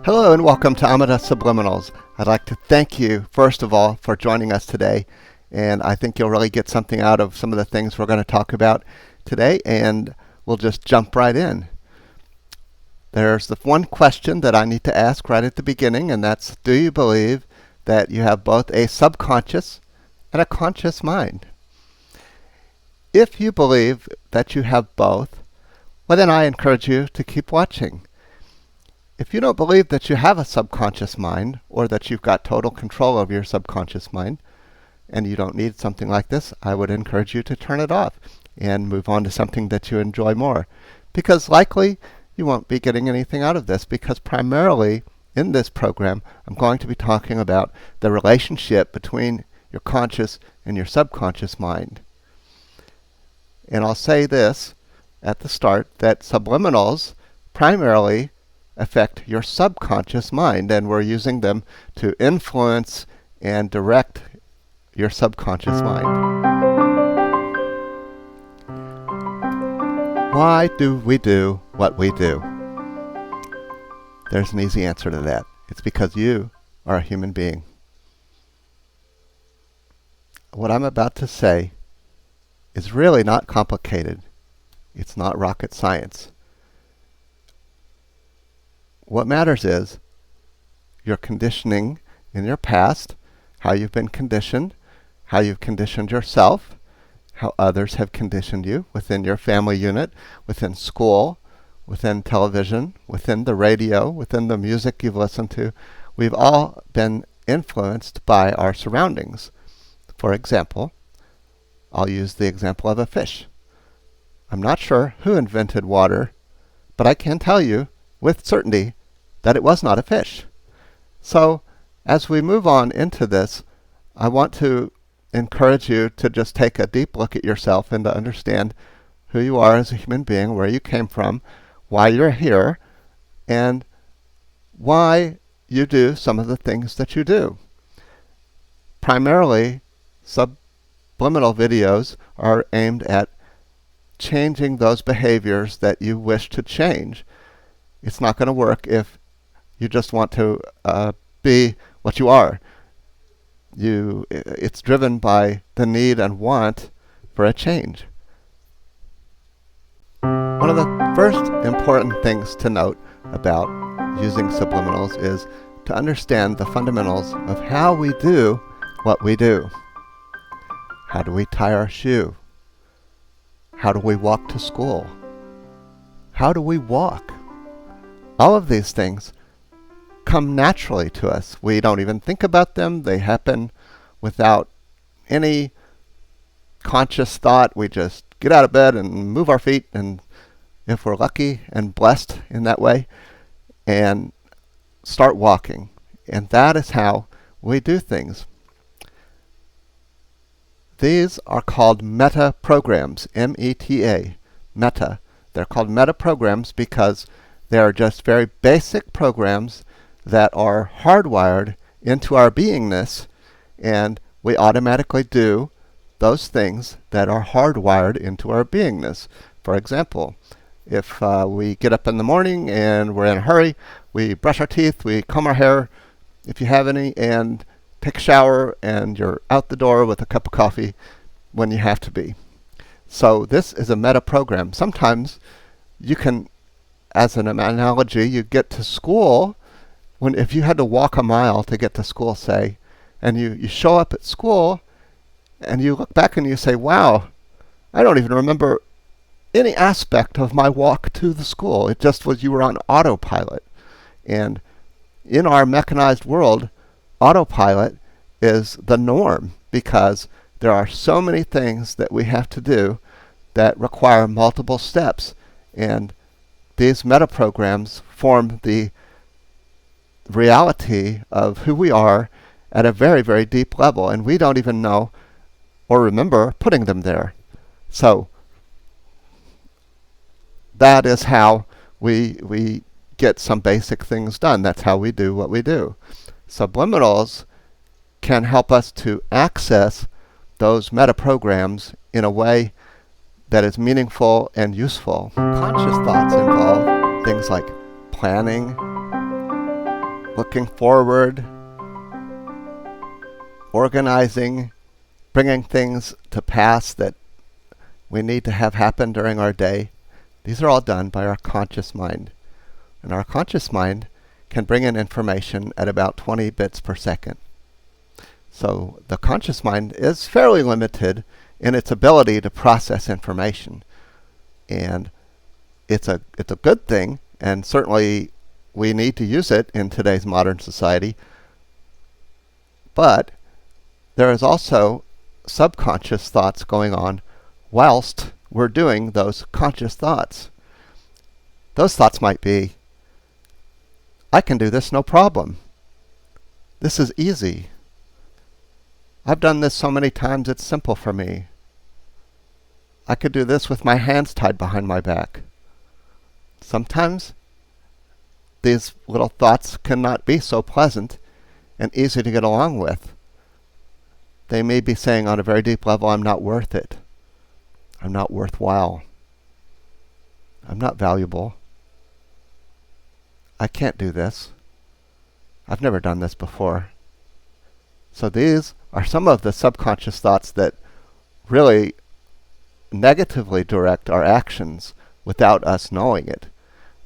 Hello and welcome to Ameta Subliminals. I'd like to thank you, first of all, for joining us today. And I think you'll really get something out of some of the things we're going to talk about today. And we'll just jump right in. There's the one question that I need to ask right at the beginning, and that's, do you believe that you have both a subconscious and a conscious mind? If you believe that you have both, well, then I encourage you to keep watching. If you don't believe that you have a subconscious mind, or that you've got total control over your subconscious mind, and you don't need something like this, I would encourage you to turn it off and move on to something that you enjoy more. Because likely you won't be getting anything out of this, because primarily in this program I'm going to be talking about the relationship between your conscious and your subconscious mind. And I'll say this at the start, that subliminals primarily affect your subconscious mind, and we're using them to influence and direct your subconscious mind. Why do we do what we do? There's an easy answer to that. It's because you are a human being. What I'm about to say is really not complicated. It's not rocket science. What matters is your conditioning in your past, how you've been conditioned, how you've conditioned yourself, how others have conditioned you within your family unit, within school, within television, within the radio, within the music you've listened to. We've all been influenced by our surroundings. For example, I'll use the example of a fish. I'm not sure who invented water, but I can tell you with certainty that it was not a fish. So as we move on into this, I want to encourage you to just take a deep look at yourself and to understand who you are as a human being, where you came from, why you're here, and why you do some of the things that you do. Primarily, subliminal videos are aimed at changing those behaviors that you wish to change. It's not going to work if you just want to be what you are. It's driven by the need and want for a change. One of the first important things to note about using subliminals is to understand the fundamentals of how we do what we do. How do we tie our shoe? How do we walk to school? How do we walk? All of these things come naturally to us. We don't even think about them. They happen without any conscious thought. We just get out of bed and move our feet, and if we're lucky and blessed in that way, and start walking. And that is how we do things. These are called meta programs, M-E-T-A, meta. They're called meta programs because they are just very basic programs that are hardwired into our beingness, and we automatically do those things that are hardwired into our beingness. For example, if we get up in the morning and we're in a hurry, we brush our teeth, we comb our hair, if you have any, and take a shower, and you're out the door with a cup of coffee when you have to be. So this is a meta program. Sometimes you can, as an analogy, you get to school, if you had to walk a mile to get to school, say, and you show up at school, and you look back and you say, wow, I don't even remember any aspect of my walk to the school. It just was, you were on autopilot. And in our mechanized world, autopilot is the norm, because there are so many things that we have to do that require multiple steps. And these meta programs form the reality of who we are at a very, very deep level, and we don't even know or remember putting them there. So that is how we get some basic things done. That's how we do what we do. Subliminals can help us to access those meta programs in a way that is meaningful and useful. Conscious thoughts involve things like planning, looking forward, organizing, bringing things to pass that we need to have happen during our day. These are all done by our conscious mind. And our conscious mind can bring in information at about 20 bits per second. So the conscious mind is fairly limited in its ability to process information. And it's a good thing, and certainly we need to use it in today's modern society. But there is also subconscious thoughts going on whilst we're doing those conscious thoughts. Those thoughts might be, I can do this no problem. This is easy. I've done this so many times it's simple for me. I could do this with my hands tied behind my back. Sometimes these little thoughts cannot be so pleasant and easy to get along with. They may be saying on a very deep level, I'm not worth it. I'm not worthwhile. I'm not valuable. I can't do this. I've never done this before. So these are some of the subconscious thoughts that really negatively direct our actions without us knowing it.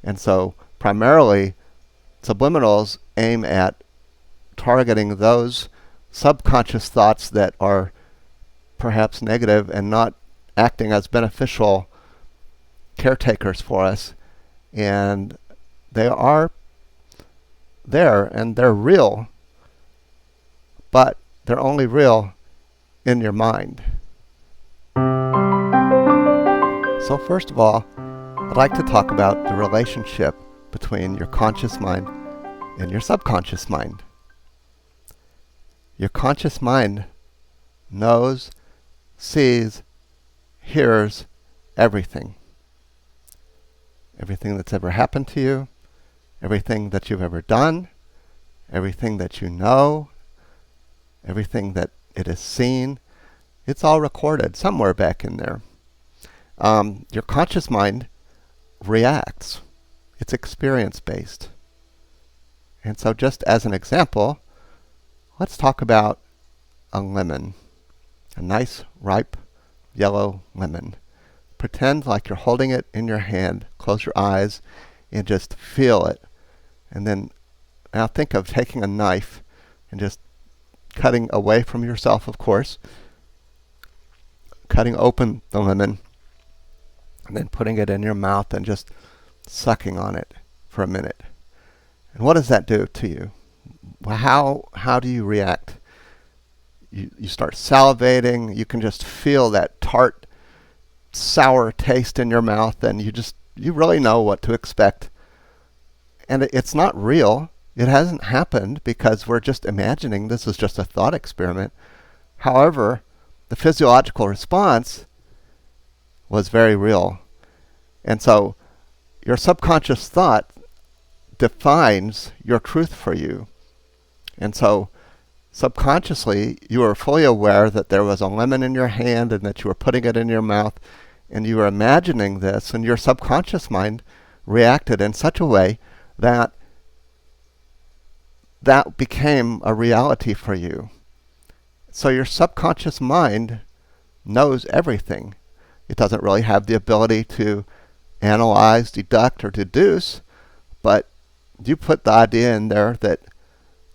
And so primarily, subliminals aim at targeting those subconscious thoughts that are perhaps negative and not acting as beneficial caretakers for us. And they are there and they're real, but they're only real in your mind. So first of all, I'd like to talk about the relationship between your conscious mind and your subconscious mind. Your conscious mind knows, sees, hears everything. Everything that's ever happened to you, everything that you've ever done, everything that you know, everything that it has seen, it's all recorded somewhere back in there. Your conscious mind reacts. It's experience-based. And so just as an example, let's talk about a lemon. A nice, ripe, yellow lemon. Pretend like you're holding it in your hand. Close your eyes and just feel it. And then now think of taking a knife and just cutting away from yourself, of course. Cutting open the lemon and then putting it in your mouth and just sucking on it for a minute. And what does that do to you? Well, how do you react? You start salivating. You can just feel that tart, sour taste in your mouth, and you really know what to expect. And it's not real. It hasn't happened because we're just imagining this is just a thought experiment. However, the physiological response was very real. And so your subconscious thought defines your truth for you. And so subconsciously, you were fully aware that there was a lemon in your hand and that you were putting it in your mouth, and you were imagining this, and your subconscious mind reacted in such a way that that became a reality for you. So your subconscious mind knows everything. It doesn't really have the ability to analyze, deduct, or deduce, but you put the idea in there that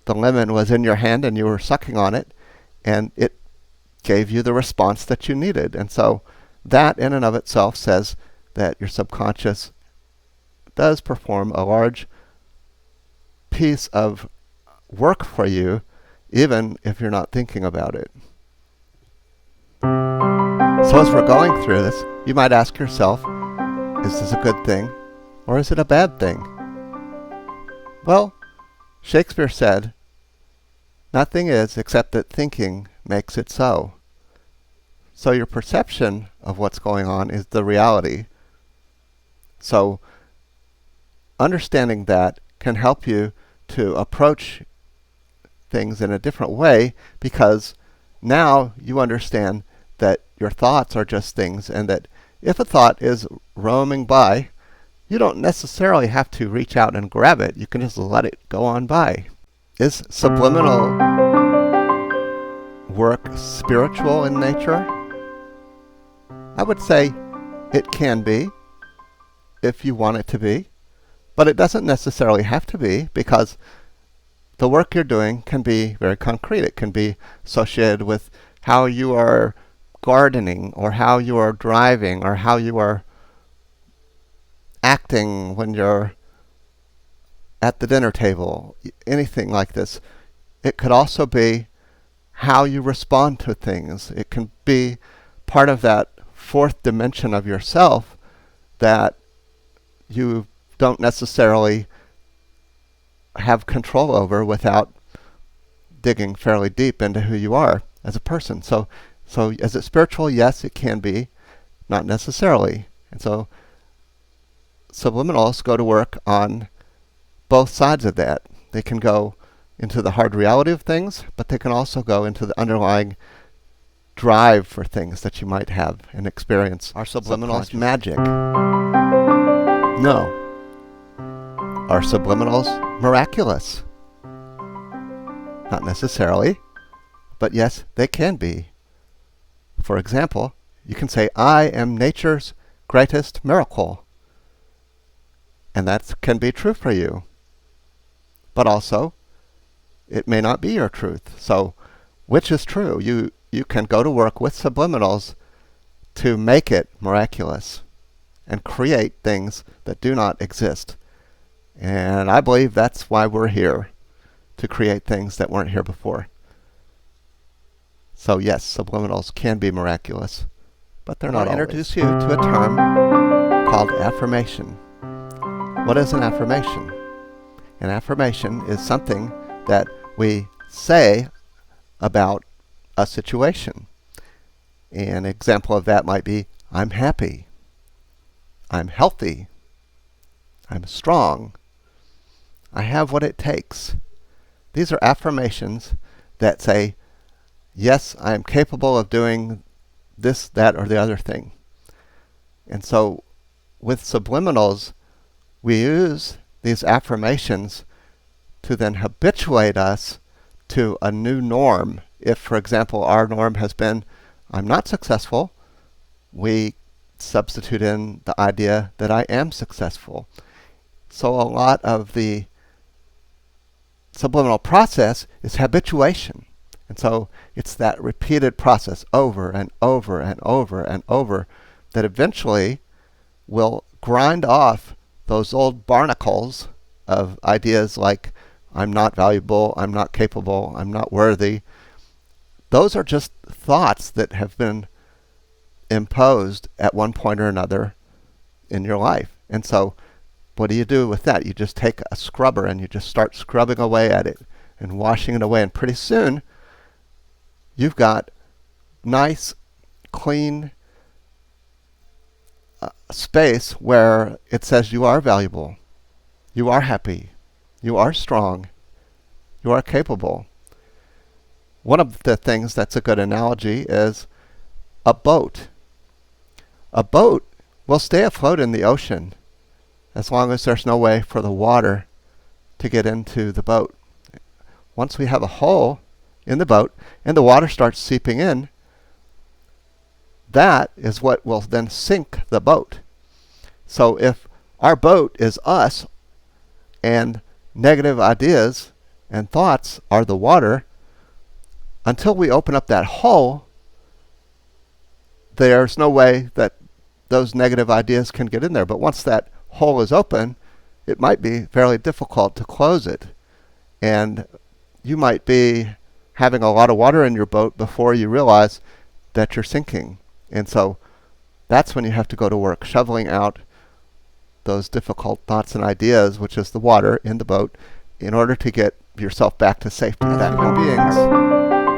the lemon was in your hand and you were sucking on it, and it gave you the response that you needed. And so that in and of itself says that your subconscious does perform a large piece of work for you, even if you're not thinking about it. So as we're going through this, you might ask yourself, is this a good thing or is it a bad thing? Well, Shakespeare said, nothing is except that thinking makes it so. So your perception of what's going on is the reality. So understanding that can help you to approach things in a different way, because now you understand that your thoughts are just things, and that if a thought is roaming by, you don't necessarily have to reach out and grab it. You can just let it go on by. Is subliminal work spiritual in nature? I would say it can be, if you want it to be, but it doesn't necessarily have to be, because the work you're doing can be very concrete. It can be associated with how you are gardening, or how you are driving, or how you are acting when you're at the dinner table, anything like this. It could also be how you respond to things. It can be part of that fourth dimension of yourself that you don't necessarily have control over without digging fairly deep into who you are as a person. So is it spiritual? Yes, it can be. Not necessarily. And so subliminals go to work on both sides of that. They can go into the hard reality of things, but they can also go into the underlying drive for things that you might have and experience. Are subliminals magic? No. Are subliminals miraculous? Not necessarily, but yes, they can be. For example, you can say, I am nature's greatest miracle. And that can be true for you. But also, it may not be your truth. So, which is true? You can go to work with subliminals to make it miraculous and create things that do not exist. And I believe that's why we're here, to create things that weren't here before. So yes, subliminals can be miraculous, but they're not always. I'll introduce you to a term called affirmation. What is an affirmation? An affirmation is something that we say about a situation. An example of that might be, I'm happy, I'm healthy, I'm strong, I have what it takes. These are affirmations that say, yes, I am capable of doing this, that, or the other thing. And so with subliminals, we use these affirmations to then habituate us to a new norm. If, for example, our norm has been, I'm not successful, we substitute in the idea that I am successful. So a lot of the subliminal process is habituation. And so it's that repeated process over and over and over and over that eventually will grind off those old barnacles of ideas like, I'm not valuable, I'm not capable, I'm not worthy. Those are just thoughts that have been imposed at one point or another in your life. And so what do you do with that? You just take a scrubber and you just start scrubbing away at it and washing it away. And pretty soon, you've got nice, clean space where it says you are valuable, you are happy, you are strong, you are capable. One of the things that's a good analogy is a boat. A boat will stay afloat in the ocean as long as there's no way for the water to get into the boat. Once we have a hole in the boat and the water starts seeping in, that is what will then sink the boat. So if our boat is us and negative ideas and thoughts are the water, until we open up that hole, there's no way that those negative ideas can get in there. But once that hole is open, it might be fairly difficult to close it. And you might be having a lot of water in your boat before you realize that you're sinking. And so that's when you have to go to work, shoveling out those difficult thoughts and ideas, which is the water in the boat, in order to get yourself back to safety. As human beings,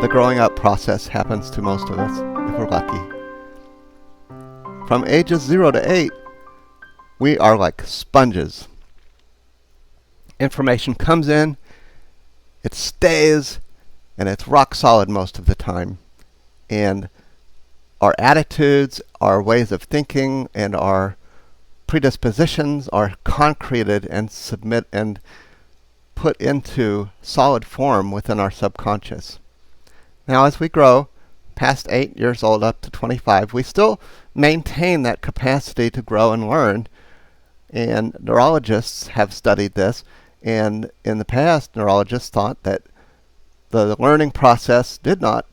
the growing up process happens to most of us, if we're lucky. From ages 0 to 8, we are like sponges. Information comes in, it stays, and it's rock solid most of the time. And our attitudes, our ways of thinking, and our predispositions are concreted and put into solid form within our subconscious. Now, as we grow past 8 years old up to 25, we still maintain that capacity to grow and learn. And neurologists have studied this. And in the past, neurologists thought that the learning process did not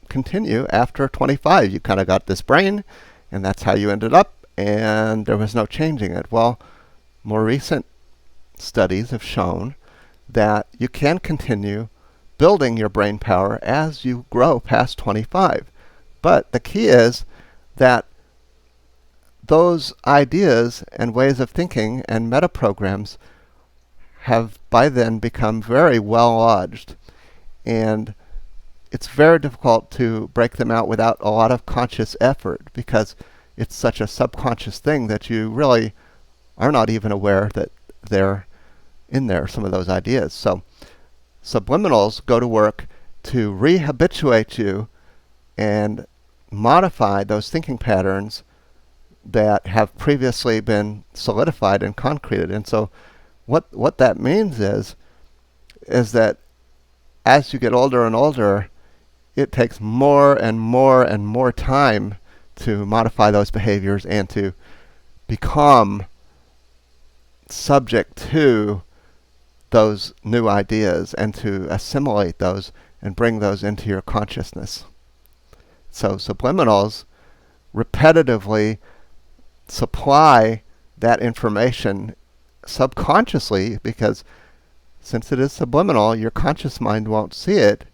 continue after 25. You kind of got this brain, and that's how you ended up, and there was no changing it. Well, more recent studies have shown that you can continue building your brain power as you grow past 25. But the key is that those ideas and ways of thinking and meta programs have by then become very well lodged, and it's very difficult to break them out without a lot of conscious effort, because it's such a subconscious thing that you really are not even aware that they're in there, some of those ideas. So subliminals go to work to rehabituate you and modify those thinking patterns that have previously been solidified and concreted. And so what that means is that as you get older and older, it takes more and more and more time to modify those behaviors and to become subject to those new ideas and to assimilate those and bring those into your consciousness. So subliminals repetitively supply that information subconsciously, because since it is subliminal, your conscious mind won't see it,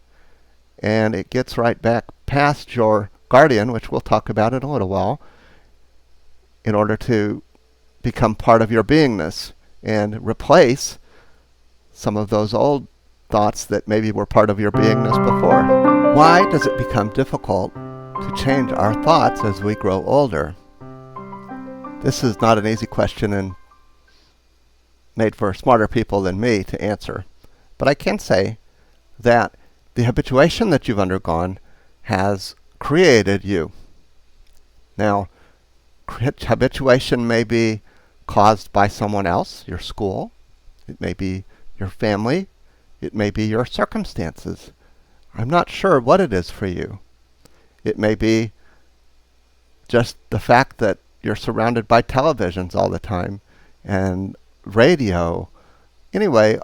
and it gets right back past your guardian, which we'll talk about in a little while, in order to become part of your beingness and replace some of those old thoughts that maybe were part of your beingness before. Why does it become difficult to change our thoughts as we grow older? This is not an easy question and made for smarter people than me to answer. But I can say that the habituation that you've undergone has created you. Now, habituation may be caused by someone else, your school, it may be your family, it may be your circumstances. I'm not sure what it is for you. It may be just the fact that you're surrounded by televisions all the time and radio. Anyway,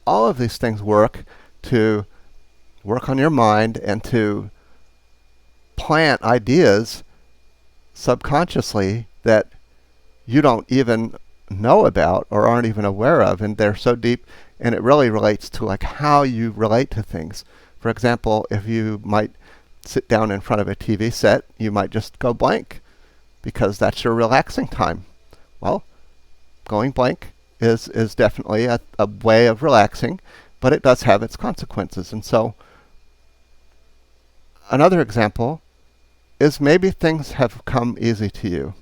all of these things work on your mind and to plant ideas subconsciously that you don't even know about or aren't even aware of, and they're so deep, and it really relates to like how you relate to things. For example, if you might sit down in front of a TV set, you might just go blank because that's your relaxing time. Well, going blank is definitely a way of relaxing, but it does have its consequences. And so another example is maybe things have come easy to you.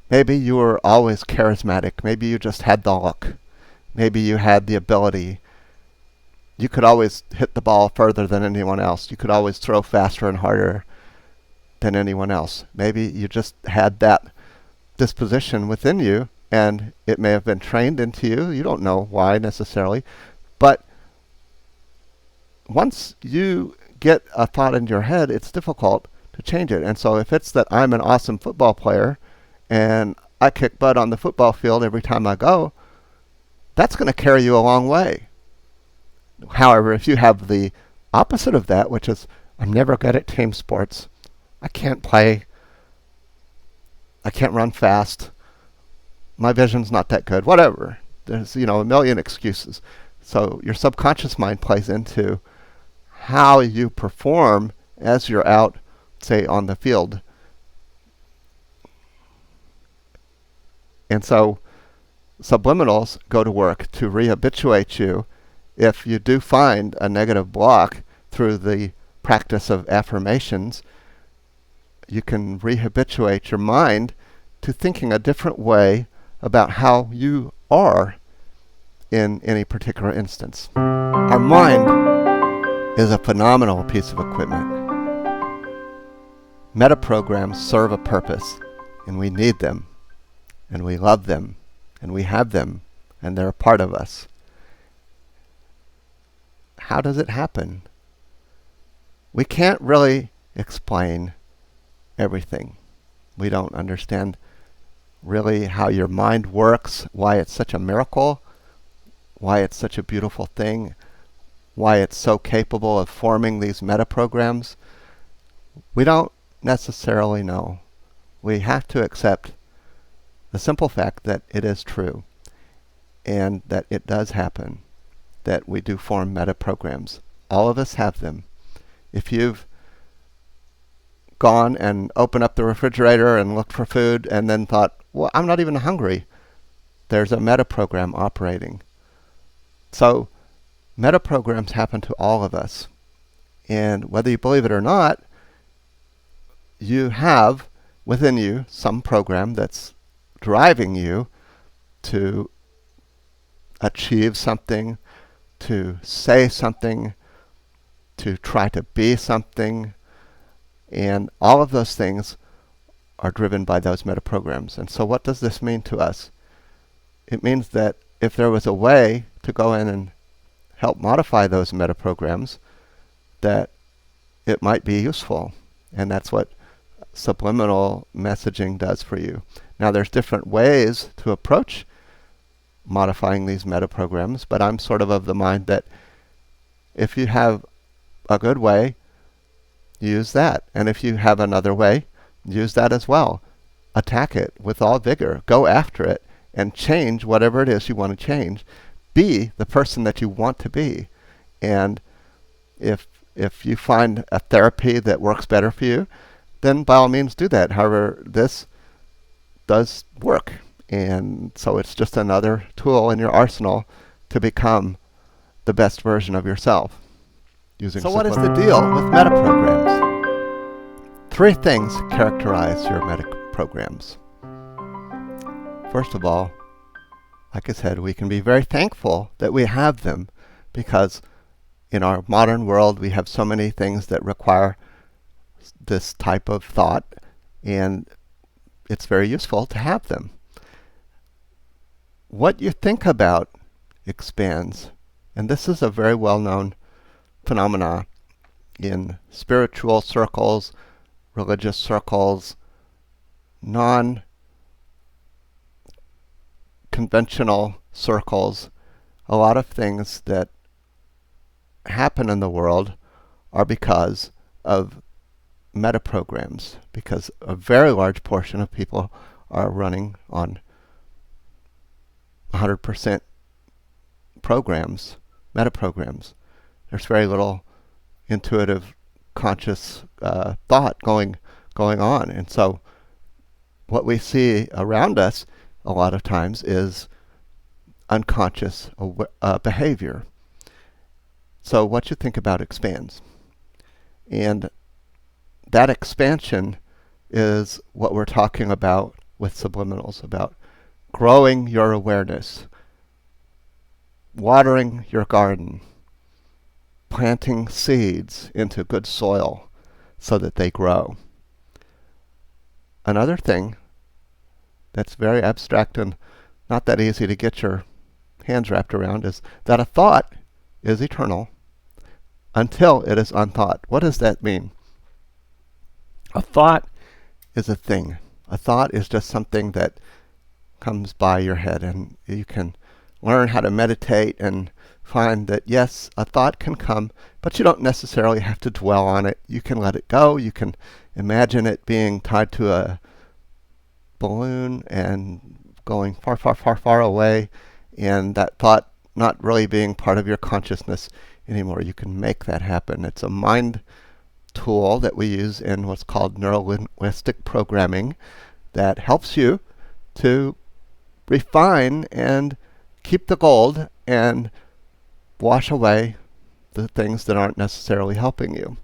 Maybe you were always charismatic. Maybe you just had the luck. Maybe you had the ability. You could always hit the ball further than anyone else. You could always throw faster and harder than anyone else. Maybe you just had that disposition within you, and it may have been trained into you. You don't know why necessarily. But once you get a thought in your head, it's difficult to change it. And so if it's that I'm an awesome football player and I kick butt on the football field every time I go, that's going to carry you a long way. However, if you have the opposite of that, which is I'm never good at team sports, I can't play, I can't run fast, my vision's not that good, whatever. There's, a million excuses. So your subconscious mind plays into how you perform as you're out, say, on the field. And so subliminals go to work to rehabituate you. If you do find a negative block through the practice of affirmations, you can rehabituate your mind to thinking a different way about how you are in any particular instance. Our mind is a phenomenal piece of equipment. Meta programs serve a purpose, and we need them. and we love them, and we have them, and they're a part of us. How does it happen? We can't really explain everything. We don't understand really how your mind works, why it's such a miracle, why it's such a beautiful thing, why it's so capable of forming these meta-programs. We don't necessarily know. We have to accept the simple fact that it is true and that it does happen, that we do form meta-programs. All of us have them. If you've gone and opened up the refrigerator and looked for food and then thought, well, I'm not even hungry, there's a meta-program operating. So meta-programs happen to all of us. And whether you believe it or not, you have within you some program that's driving you to achieve something, to say something, to try to be something. And all of those things are driven by those meta-programs. And so what does this mean to us? It means that if there was a way to go in and help modify those meta-programs, that it might be useful. And that's what subliminal messaging does for you. Now there's different ways to approach modifying these meta-programs, but I'm sort of the mind that if you have a good way, use that. And if you have another way, use that as well. Attack it with all vigor. Go after it and change whatever it is you want to change. Be the person that you want to be. And if you find a therapy that works better for you, then by all means do that. However, this does work. And so it's just another tool in your arsenal to become the best version of yourself. So what is the deal with meta-programs? 3 things characterize your meta-programs. First of all, like I said, we can be very thankful that we have them, because in our modern world we have so many things that require this type of thought, and it's very useful to have them. What you think about expands, and this is a very well-known phenomena in spiritual circles, religious circles, non-conventional circles. A lot of things that happen in the world are because of meta-programs, because a very large portion of people are running on 100% programs, meta-programs. There's very little intuitive, conscious thought going on. And so what we see around us a lot of times is unconscious behavior. So what you think about expands. And that expansion is what we're talking about with subliminals, about growing your awareness, watering your garden, planting seeds into good soil so that they grow. Another thing that's very abstract and not that easy to get your hands wrapped around is that a thought is eternal until it is unthought. What does that mean? A thought is a thing. A thought is just something that comes by your head, and you can learn how to meditate and find that, yes, a thought can come, but you don't necessarily have to dwell on it. You can let it go. You can imagine it being tied to a balloon and going far, far, far, far away, and that thought not really being part of your consciousness anymore. You can make that happen. It's a mind tool that we use in what's called neuro-linguistic programming that helps you to refine and keep the gold and wash away the things that aren't necessarily helping you.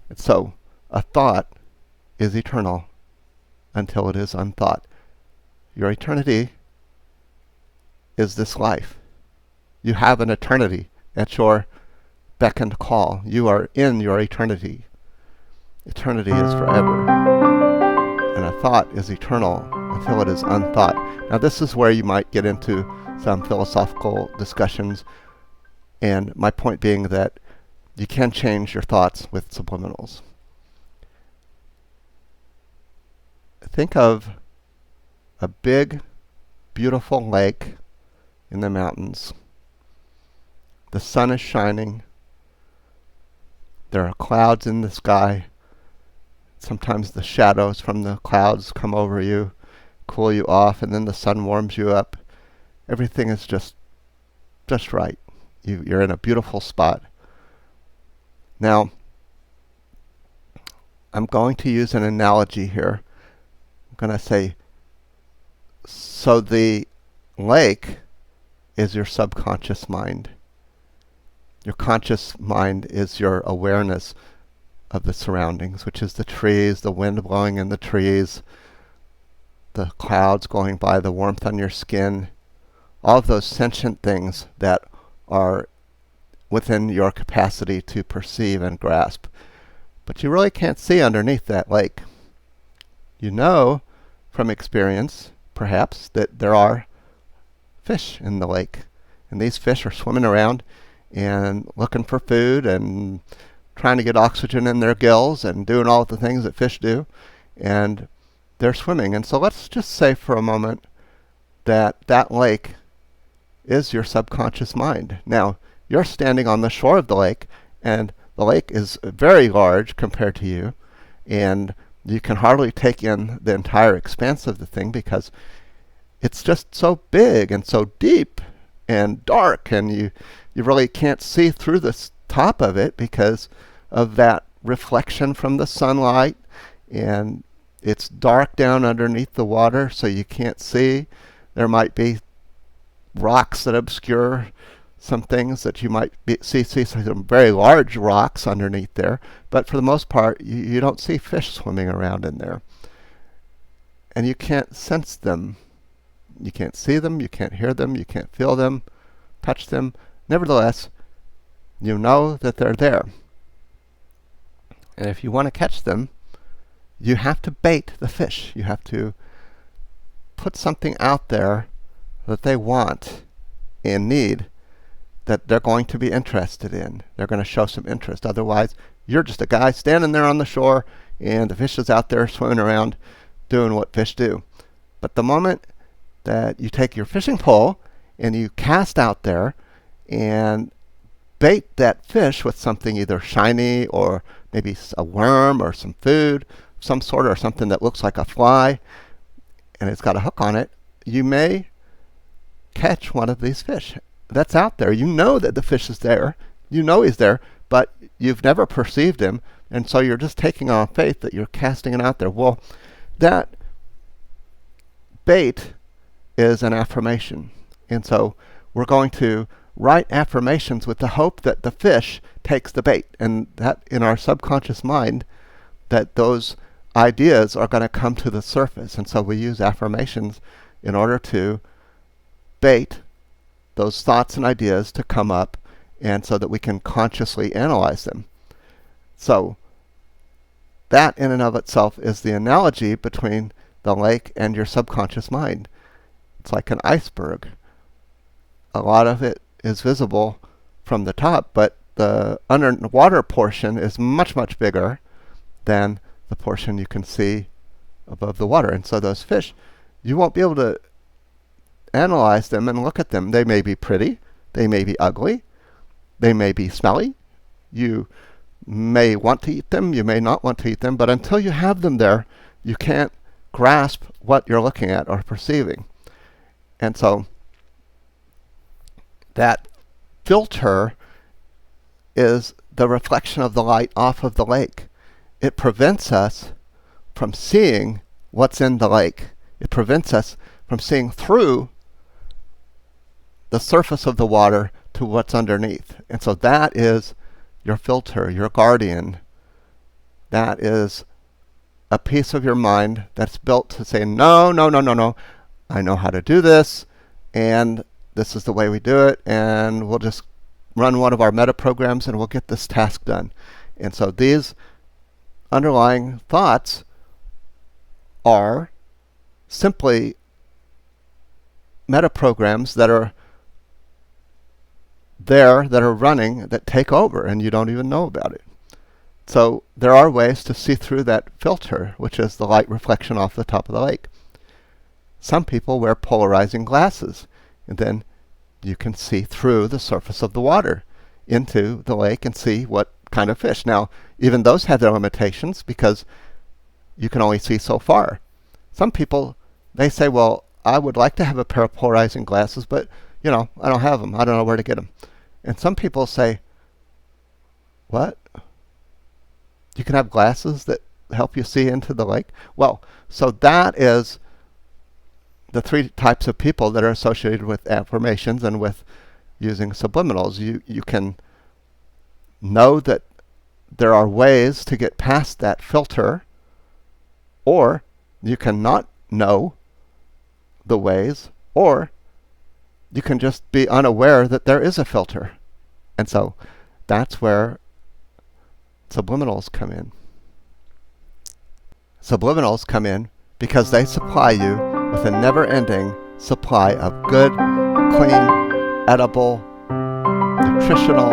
And so a thought is eternal until it is unthought. Your eternity is this life. You have an eternity at your beck and call. You are in your eternity. Eternity is forever. And a thought is eternal until it is unthought. Now this is where you might get into some philosophical discussions, and my point being that you can change your thoughts with subliminals. Think of a big, beautiful lake in the mountains. The sun is shining. There are clouds in the sky. Sometimes the shadows from the clouds come over you, cool you off, and then the sun warms you up. Everything is just right. You're in a beautiful spot. Now, I'm going to use an analogy here. I'm going to say, so the lake is your subconscious mind. Your conscious mind is your awareness of the surroundings, which is the trees, the wind blowing in the trees, the clouds going by, the warmth on your skin, all of those sentient things that are within your capacity to perceive and grasp. But you really can't see underneath that lake. You know from experience, perhaps, that there are fish in the lake. And these fish are swimming around and looking for food and trying to get oxygen in their gills and doing all the things that fish do. And they're swimming. And so let's just say for a moment that that lake is your subconscious mind. Now, you're standing on the shore of the lake, and the lake is very large compared to you, and you can hardly take in the entire expanse of the thing because it's just so big and so deep and dark, and you really can't see through the top of it because of that reflection from the sunlight, and it's dark down underneath the water, so you can't see. There might be rocks that obscure some things that you might see some very large rocks underneath there, but for the most part you don't see fish swimming around in there, and you can't sense them. You can't see them, you can't hear them, you can't feel them, touch them. Nevertheless, you know that they're there, and if you want to catch them, you have to bait the fish. You have to put something out there that they want and need, that they're going to be interested in. They're going to show some interest. Otherwise, you're just a guy standing there on the shore, and the fish is out there swimming around doing what fish do. But the moment that you take your fishing pole and you cast out there and bait that fish with something either shiny or maybe a worm or some food, some sort, or something that looks like a fly, and it's got a hook on it, you may catch one of these fish that's out there. You know that the fish is there. You know he's there, but you've never perceived him, and so you're just taking on faith that you're casting it out there. Well, that bait is an affirmation. And so we're going to write affirmations with the hope that the fish takes the bait, and that in our subconscious mind, that those ideas are going to come to the surface. And so we use affirmations in order to bait those thoughts and ideas to come up, and so that we can consciously analyze them. So that in and of itself is the analogy between the lake and your subconscious mind. It's like an iceberg. A lot of it is visible from the top, but the underwater portion is much, much bigger than the portion you can see above the water. And so those fish, you won't be able to analyze them and look at them. They may be pretty, they may be ugly, they may be smelly. You may want to eat them, you may not want to eat them, but until you have them there, you can't grasp what you're looking at or perceiving. And so that filter is the reflection of the light off of the lake. It prevents us from seeing what's in the lake. It prevents us from seeing through the surface of the water to what's underneath. And so that is your filter, your guardian. That is a piece of your mind that's built to say, no, no, no, no, no. I know how to do this, and this is the way we do it, and we'll just run one of our meta programs and we'll get this task done. And so these underlying thoughts are simply meta programs that are there, that are running, that take over, and you don't even know about it. So there are ways to see through that filter, which is the light reflection off the top of the lake. Some people wear polarizing glasses, and then you can see through the surface of the water into the lake and see what kind of fish. Now, even those have their limitations because you can only see so far. Some people, they say, well, I would like to have a pair of polarizing glasses, but, I don't have them. I don't know where to get them. And some people say, what? You can have glasses that help you see into the lake? Well, so that is the three types of people that are associated with affirmations and with using subliminals. You can know that there are ways to get past that filter, or you cannot know the ways, or you can just be unaware that there is a filter. And so that's where subliminals come in. Subliminals come in because they supply you with a never-ending supply of good, clean, edible, nutritional,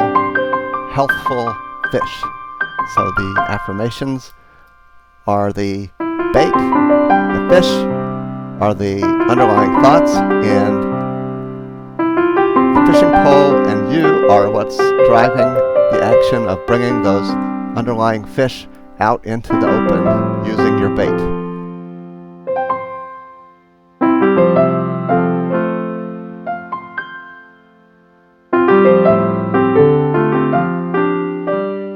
healthful fish. So the affirmations are the bait, the fish are the underlying thoughts, and the fishing pole and you are what's driving the action of bringing those underlying fish out into the open using your bait.